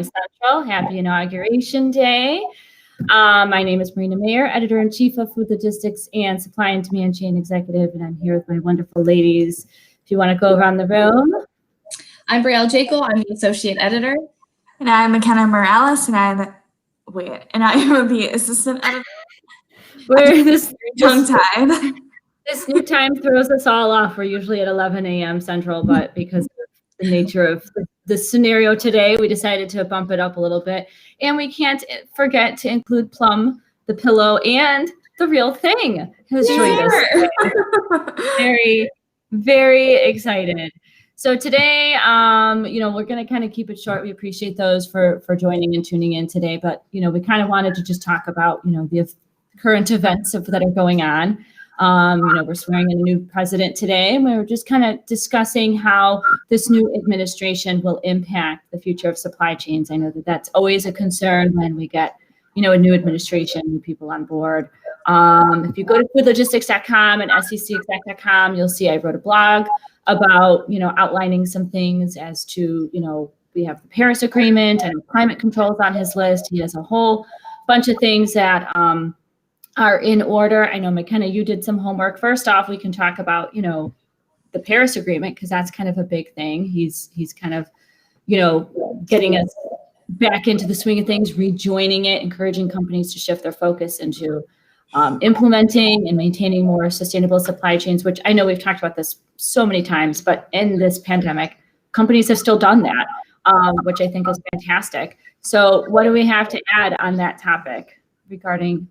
Central. Happy Inauguration Day. My name is Marina Mayer, Editor-in-Chief of Food Logistics and Supply and Demand Chain Executive, and I'm here with my wonderful ladies. If you want to go around the room. I'm Brielle Jekyll. I'm the Associate Editor. And I'm McKenna Morales, and I am the Assistant Editor. We're tongue-tied. This new time throws us all off. We're usually at 11 a.m. Central, but because of the nature of the scenario today, we decided to bump it up a little bit. And we can't forget to include Plum, the pillow, and the real thing has joined us. Very, very excited. So today, we're going to kind of keep it short. We appreciate those for joining and tuning in today. But, we kind of wanted to just talk about, the current events that are going on. We're swearing in a new president today, and we were just kind of discussing how this new administration will impact the future of supply chains. I know that that's always a concern when we get, a new administration, new people on board. If you go to foodlogistics.com and secexec.com, you'll see I wrote a blog about, outlining some things as to, we have the Paris Agreement and climate controls on his list. He has a whole bunch of things that are in order. I know, McKenna, you did some homework. First off, we can talk about, the Paris Agreement, because that's kind of a big thing. He's kind of, getting us back into the swing of things, rejoining it, encouraging companies to shift their focus into implementing and maintaining more sustainable supply chains, which I know we've talked about this so many times, but in this pandemic, companies have still done that, which I think is fantastic. So what do we have to add on that topic regarding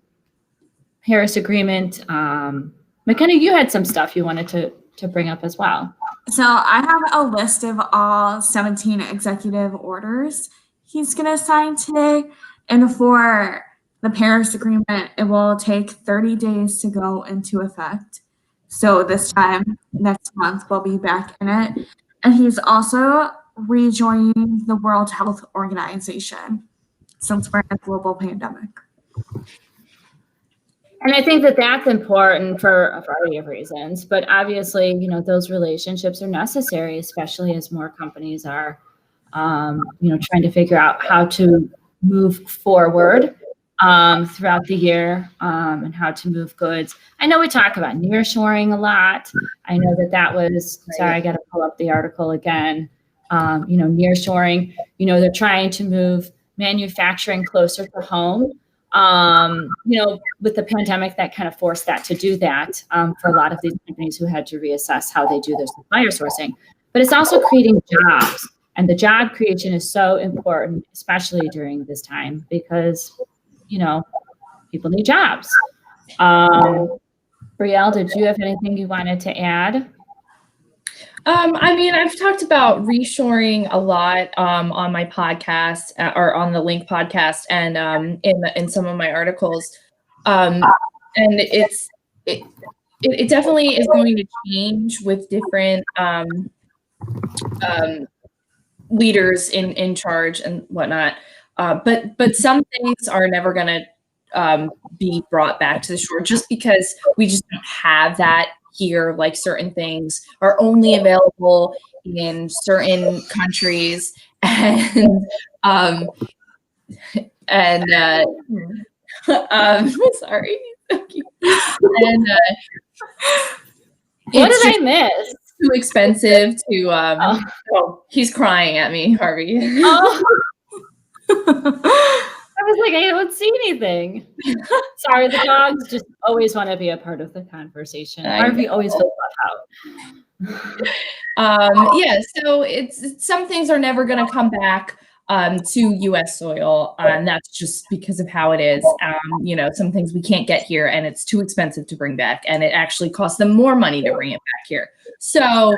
Paris Agreement? McKenna, you had some stuff you wanted to bring up as well. So I have a list of all 17 executive orders he's going to sign today. And for the Paris Agreement, it will take 30 days to go into effect. So this time next month, we'll be back in it. And he's also rejoining the World Health Organization since we're in a global pandemic. And I think that that's important for a variety of reasons, but obviously, those relationships are necessary, especially as more companies are, trying to figure out how to move forward throughout the year and how to move goods. I know we talk about nearshoring a lot. I know that was, sorry, I got to pull up the article again. Nearshoring, they're trying to move manufacturing closer to home. With the pandemic, that kind of forced that to do that for a lot of these companies who had to reassess how they do their supplier sourcing. But it's also creating jobs, and the job creation is so important, especially during this time, because people need jobs. Brielle, did you have anything you wanted to add? I've talked about reshoring a lot on my podcast or on the Link podcast and in some of my articles. And it definitely is going to change with different leaders in charge and whatnot. But some things are never going to be brought back to the shore just because we just don't have that here. Like certain things are only available in certain countries, and sorry. And what did I miss? Too expensive to oh, he's crying at me, Harvey. Oh. I was like, I don't see anything. Sorry, the dogs just always want to be a part of the conversation. Harvey always feels left out. So it's some things are never going to come back to U.S. soil, and that's just because of how it is. Some things we can't get here, and it's too expensive to bring back, and it actually costs them more money to bring it back here. So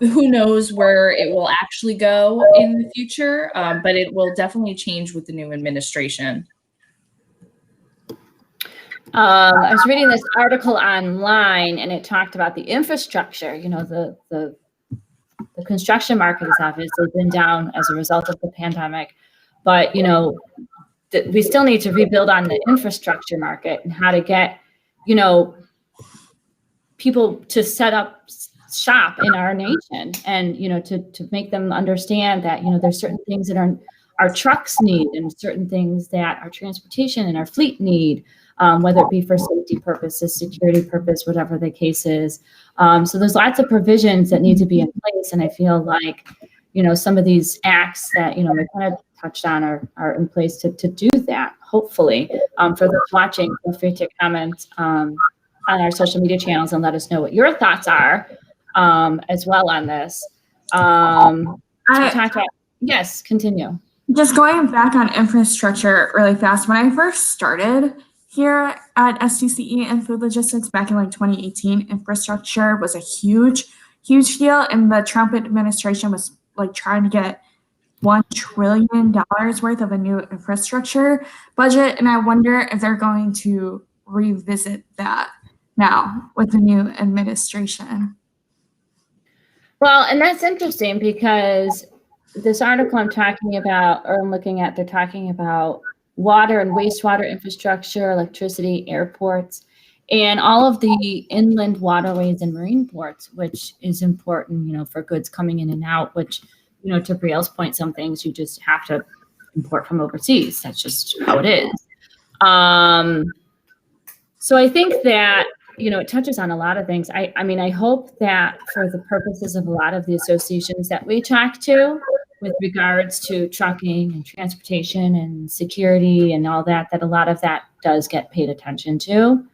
who knows where it will actually go in the future, but it will definitely change with the new administration. I was reading this article online, and it talked about the infrastructure. The construction market has obviously been down as a result of the pandemic, but we still need to rebuild on the infrastructure market and how to get people to set up shop in our nation, and to make them understand that there's certain things that our trucks need, and certain things that our transportation and our fleet need, whether it be for safety purposes, security purpose, whatever the case is. So there's lots of provisions that need to be in place, and I feel like some of these acts that we kind of touched on are in place to do that. Hopefully, for those watching, feel free to comment on our social media channels and let us know what your thoughts are as well on this. Yes, continue. Just going back on infrastructure really fast. When I first started here at STCE and food logistics back in 2018, infrastructure was a huge deal, and the Trump administration was trying to get $1 trillion worth of a new infrastructure budget, and I wonder if they're going to revisit that now with the new administration. Well, and that's interesting because this article I'm talking about, or I'm looking at, they're talking about water and wastewater infrastructure, electricity, airports, and all of the inland waterways and marine ports, which is important, for goods coming in and out, which, to Brielle's point, some things you just have to import from overseas. That's just how it is. So I think that, it touches on a lot of things. I mean, I hope that for the purposes of a lot of the associations that we talk to with regards to trucking and transportation and security and all that, that a lot of that does get paid attention to,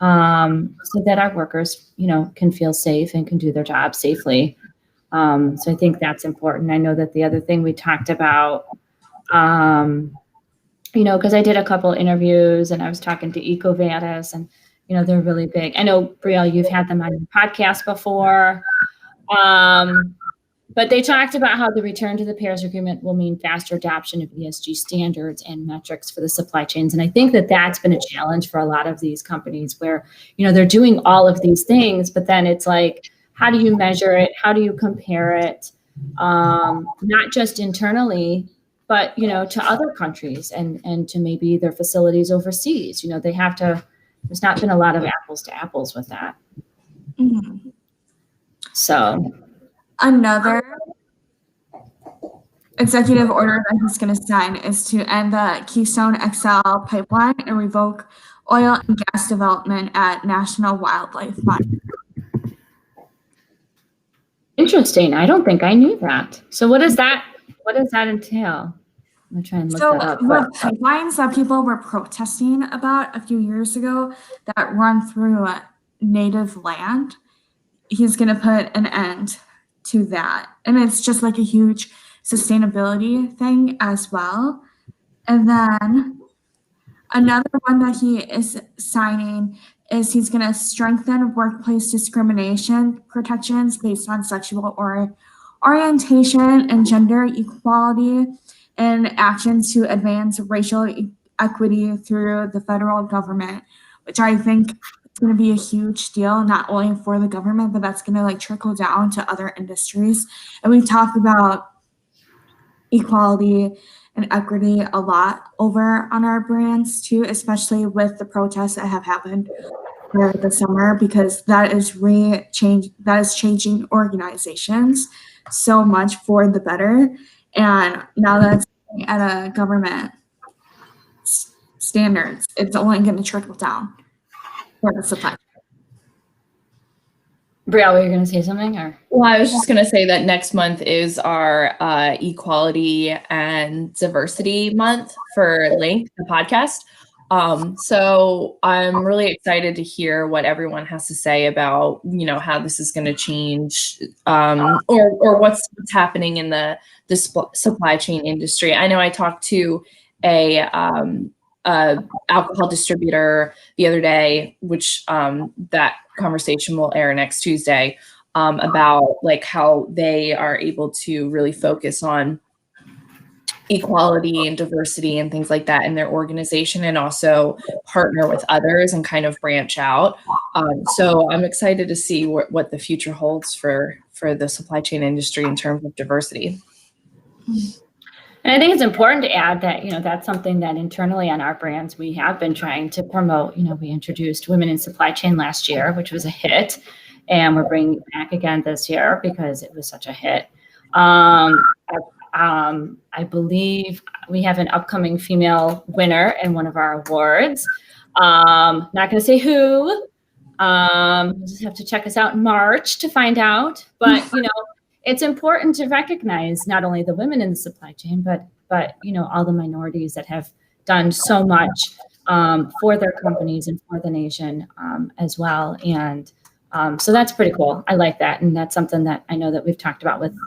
so that our workers, can feel safe and can do their job safely. So I think that's important. I know that the other thing we talked about, because I did a couple interviews and I was talking to EcoVadis, and they're really big. I know, Brielle, you've had them on your podcast before. But they talked about how the return to the Paris Agreement will mean faster adoption of ESG standards and metrics for the supply chains. And I think that that's been a challenge for a lot of these companies where, they're doing all of these things, but then it's like, how do you measure it? How do you compare it? Not just internally, but, to other countries and to maybe their facilities overseas. They have to, there's not been a lot of apples to apples with that. Mm-hmm. So another executive order that he's going to sign is to end the Keystone XL pipeline and revoke oil and gas development at National Wildlife Fund. Interesting. I don't think I knew that. So what does that entail? I'm gonna try and look that up. The pipelines that people were protesting about a few years ago that run through native land, he's going to put an end to that. And it's just a huge sustainability thing as well. And then another one that he is signing is he's going to strengthen workplace discrimination protections based on sexual orientation and gender equality, and actions to advance racial equity through the federal government, which I think is going to be a huge deal, not only for the government, but that's going to trickle down to other industries. And we've talked about equality and equity a lot over on our brands too, especially with the protests that have happened for the summer, because that is changing organizations so much for the better. And now that it's at a government standards, it's only going to trickle down for the supply. Brielle, were you going to say something? Or Well, I was just going to say that next month is our Equality and Diversity Month for Link, the podcast. So I'm really excited to hear what everyone has to say about, how this is going to change, or what's happening in the supply chain industry. I know I talked to a alcohol distributor the other day, which that conversation will air next Tuesday, about how they are able to really focus on equality and diversity and things like that in their organization, and also partner with others and kind of branch out. So I'm excited to see what the future holds for the supply chain industry in terms of diversity. And I think it's important to add that, that's something that internally on our brands, we have been trying to promote. We introduced Women in Supply Chain last year, which was a hit. and we're bringing it back again this year because it was such a hit. I believe we have an upcoming female winner in one of our awards. Not going to say who. You'll just have to check us out in March to find out. But it's important to recognize not only the women in the supply chain, but all the minorities that have done so much for their companies and for the nation as well. And so that's pretty cool. I like that, and that's something that I know that we've talked about with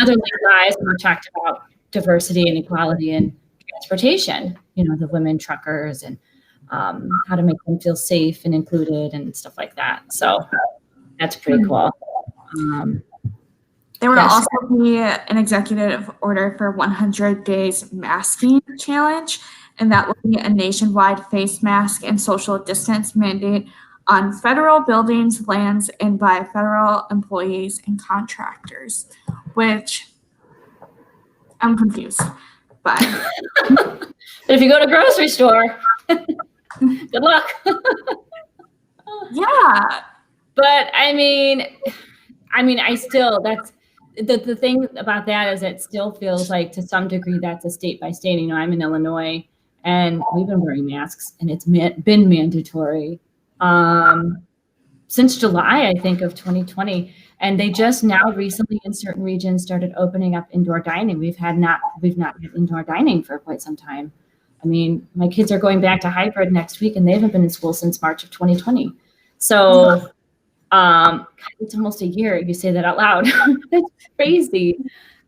other lives. We talked about diversity and equality in transportation. The women truckers and how to make them feel safe and included and stuff like that. So that's pretty cool. There will also be an executive order for 100 days masking challenge, and that will be a nationwide face mask and social distance mandate on federal buildings, lands, and by federal employees and contractors, which I'm confused by. If you go to a grocery store, good luck. Yeah. But I still, that's the thing about that is it still feels like to some degree that's a state by state. I'm in Illinois and we've been wearing masks and it's been mandatory since July, I think, of 2020. And they just now recently in certain regions started opening up indoor dining. We've not had indoor dining for quite some time. My kids are going back to hybrid next week and they haven't been in school since March of 2020. So it's almost a year. You say that out loud. That's crazy.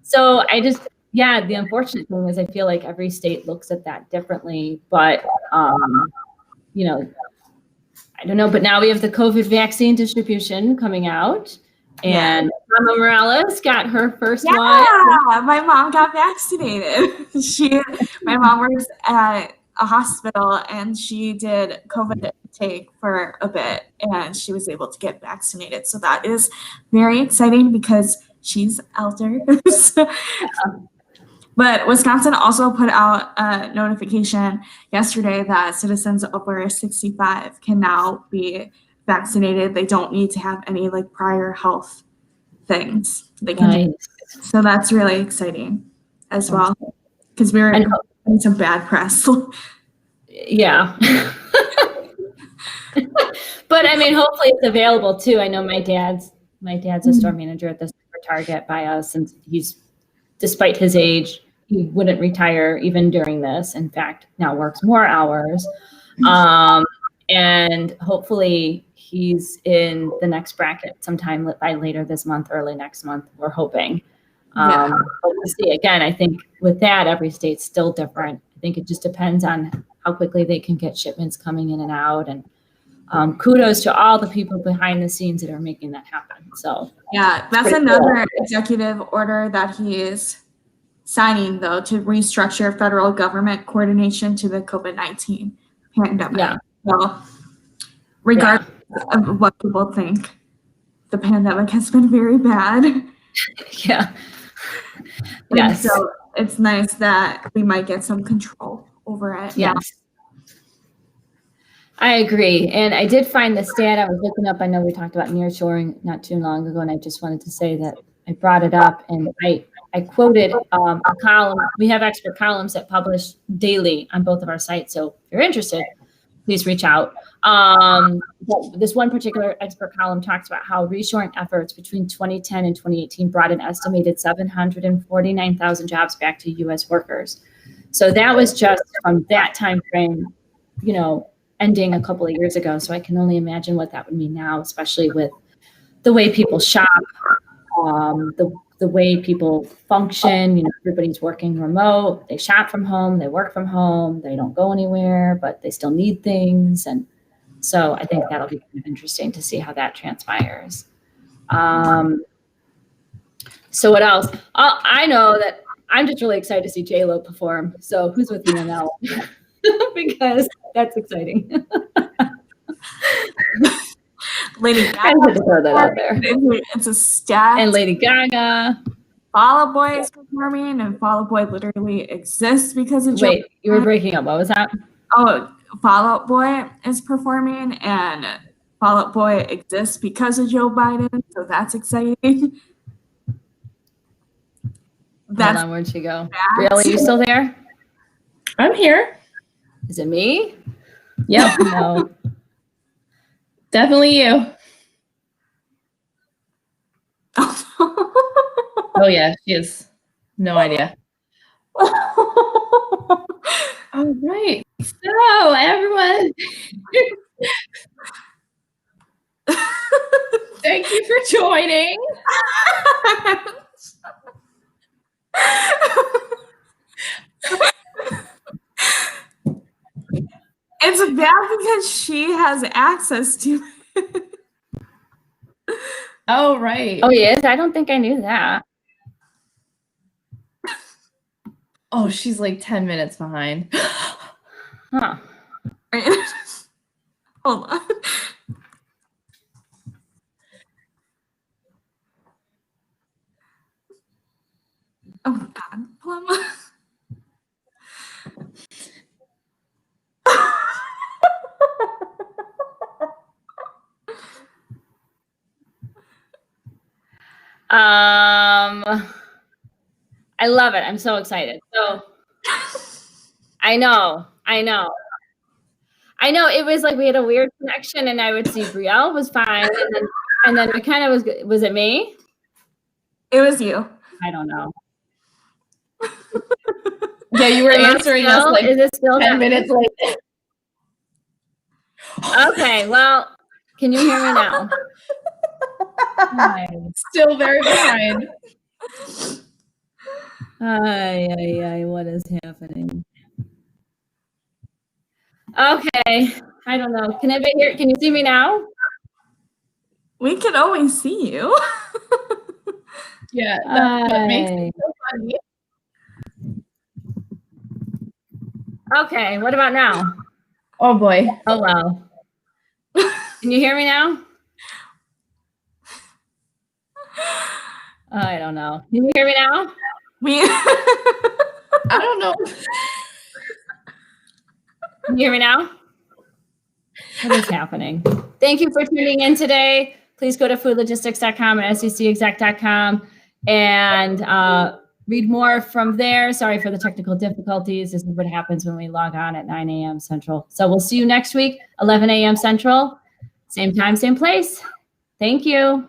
So the unfortunate thing is I feel like every state looks at that differently, but I don't know, but now we have the COVID vaccine distribution coming out, and Mama Morales got her first one. Yeah, my mom got vaccinated. My mom works at a hospital, and she did COVID take for a bit, and she was able to get vaccinated. So that is very exciting because she's elder. But Wisconsin also put out a notification yesterday that citizens over 65 can now be vaccinated. They don't need to have any prior health things. They can so that's really exciting as well because we were in some bad press. Yeah. But hopefully it's available too. I know my dad's a store manager at the Target by us, and despite his age, he wouldn't retire even during this. In fact, now works more hours. And hopefully he's in the next bracket sometime by later this month, early next month, we're hoping. But we'll see. Again, I think with that, every state's still different. I think it just depends on how quickly they can get shipments coming in and out. And kudos to all the people behind the scenes that are making that happen. So that's another executive order that he is signing, though, to restructure federal government coordination to the COVID-19 pandemic. Yeah. Well, regardless of what people think, the pandemic has been very bad. Yeah. Yes. So it's nice that we might get some control over it. Yes. I agree. And I did find the stat I was looking up. I know we talked about nearshoring not too long ago, and I just wanted to say that I brought it up and I quoted a column. We have expert columns that publish daily on both of our sites. So if you're interested, please reach out. This one particular expert column talks about how reshoring efforts between 2010 and 2018 brought an estimated 749,000 jobs back to U.S. workers. So that was just from that time frame, ending a couple of years ago. So I can only imagine what that would mean now, especially with the way people shop, the way people function. Everybody's working remote. They shop from home. They work from home. They don't go anywhere, but they still need things. And so I think that'll be kind of interesting to see how that transpires. So what else? I know that I'm just really excited to see J-Lo perform. So who's with me on that one? Because that's exciting. Lady Gaga. I had to throw that out there. It's a stat. And Lady Gaga. Fall Out Boy is performing, and Fall Out Boy literally exists because of Wait, you were breaking up. What was that? Oh, Fall Out Boy is performing, and Fall Out Boy exists because of Joe Biden, so that's exciting. Hold on, where'd she go? Brielle, are you still there? I'm here. Is it me? Yep. No. Definitely you. Oh yeah, she has no idea. All right. So everyone, thank you for joining. It's bad because she has access to it. Oh, right. Oh, he is? I don't think I knew that. Oh, she's like 10 minutes behind. Huh. Hold on. Oh God, Plum. I love it. I'm so excited. So I know. It was like we had a weird connection, and I would see Brielle was fine, and then it kind of was it me? It was you. I don't know. Yeah, you were answering us like is it still 10 minutes late. Okay, well, can you hear me now? Hi. Still very behind. Ay, what is happening? Okay, I don't know. Can anybody hear? Can you see me now? We can always see you. Yeah, that's what makes it so funny. Okay, what about now? Oh boy. Oh well. Can you hear me now? I don't know. Can you hear me now? I don't know. Can you hear me now? What is happening? Thank you for tuning in today. Please go to foodlogistics.com and secexec.com and read more from there. Sorry for the technical difficulties. This is what happens when we log on at 9 a.m. Central. So we'll see you next week, 11 a.m. Central. Same time, same place. Thank you.